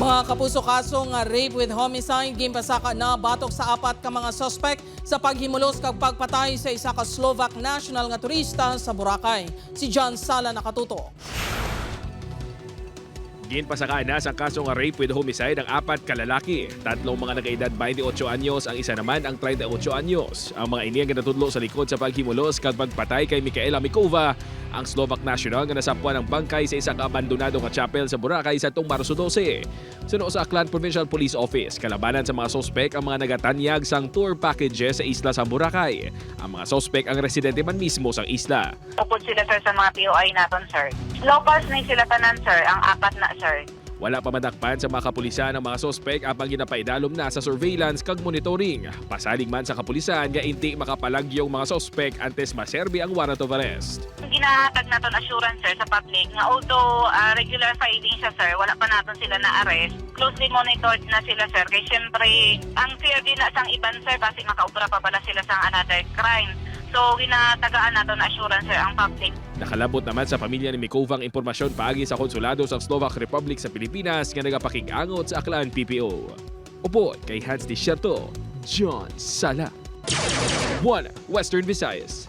Mga kapuso, kasong rape with homicide ginpasakaan na batok sa apat ka mga suspek sa paghimulos kag pagpatay sa isa ka Slovak National nga turista sa Boracay. Si John Sala nakatuto. Ginpasakaan na sa kasong rape with homicide ang apat ka lalaki. Tatlong mga nakaedad 28 anyos, ang isa naman ang 38 anyos. Ang mga ini ang natudlo sa likod sa paghimulos kag pagpatay kay Micaela Mikova, ang Slovak National nga nasapuan ng bangkay sa isang abandonado nga chapel sa Boracay sa Marso 12. Suno sa Aklan Provincial Police Office, kalabanan sa mga sospek ang mga nagatanyag sang tour packages sa isla sa Boracay. Ang mga sospek ang residente man mismo sa isla. Upod sila sir sa mga POI naton sir. Locals na sila tanan sir, ang apat na sir. Wala pa madakpan sa mga kapulisan ang mga sospek apang ginapaidalom na sa surveillance kag monitoring. Pasalig man sa kapulisan nga inti makapalagyong mga sospek antes maserbi ang warrant of arrest. Ginahatag naton assurance sir sa public nga although regular filing siya sir, wala pa naton sila na arrest. Closely monitored na sila sir kay syempre ang fear din na sang iban sir kasi makaubra pa pala sila sang another crime. So, ginatagaan natin assurance sir ang public. Nakalabot naman sa pamilya ni Mikova ang impormasyon paagi sa konsulado sa Slovak Republic sa Pilipinas nga nagapakig-angot sa Aklan PPO. Upod kay Hans Desierto, John Sala. 1 Western Visayas.